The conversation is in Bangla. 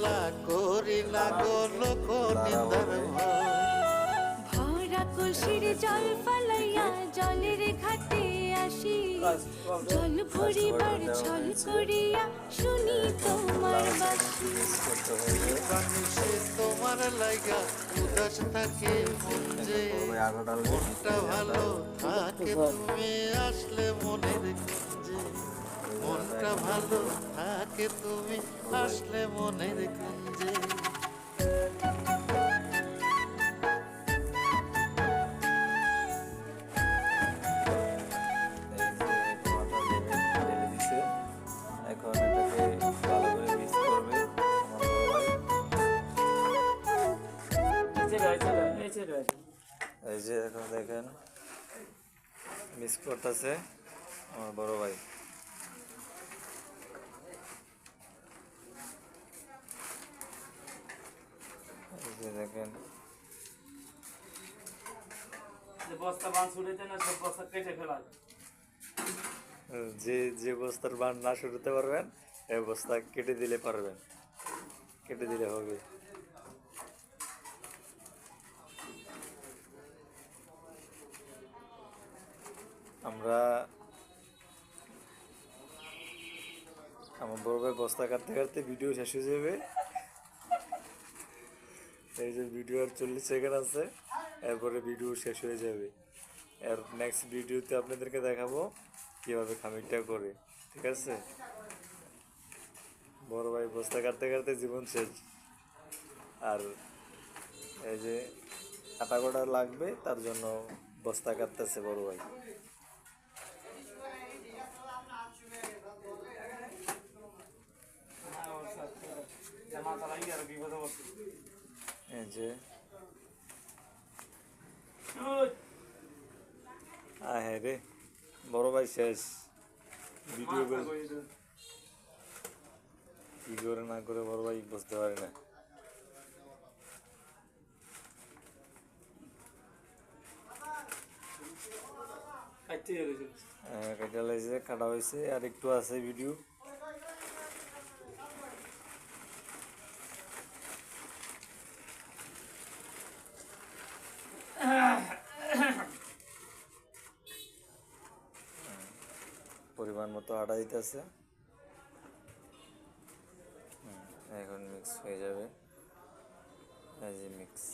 ঝামেলা করি না গো লোক নিন্দার ভয়। ভরা কলসির জল ফালাইয়া জলের ঘাটে আসি, জল ভরিবার ছল করিয়া শুনি তোমার বাঁশি। মানুষে তোমার লাগা উদাস থাকে মন যে, মনটা ভালো থাকে তুমি আসলে মনের কুঞ্জে। মনটা ভালো থাকে তুমি আসলে মনের কুঞ্জে। এখন এটাকে ভালো করে মিক্স করবে আমার বড় ভাই। এই যে এখন দেখেন মিক্স করতেছে আমার বড় ভাই। এই যে দেখেন বস্তা বান ছুড়েছে না, সব বস্তা কেটে ফেলা। যে বস্তার বান না শুরুতে পারবেন এই বস্তা কেটে দিলে পারবেন, কেটে দিলে হবে। আমরা আমার বড় ভাই বস্তা কাটতে কাটতে ভিডিও শেষ হয়ে যাবে। এই যে ভিডিও আর 40 সেকেন্ড আছে, এরপরে ভিডিও শেষ হয়ে যাবে। এর নেক্সট ভিডিওতে আপনাদেরকে দেখাবো কীভাবে খামিরটা করে, ঠিক আছে? বড় ভাই বস্তা কাটতে কাটতে জীবন শেষ। আর এই যে আটা গোটা লাগবে তার জন্য বস্তা কাটতেছে বড় ভাই। এই যে হ্যাঁ রে বড় ভাই শেষ ভিডিও কি করে না করে বড় ভাই বুঝতে পারে না। কাটা লাগছে, কাটা হয়েছে, আর একটু আছে ভিডিও। পরিমাণ মতো আটা দিতেছে, এখন মিক্স হয়ে যাবে। এই যে মিক্স।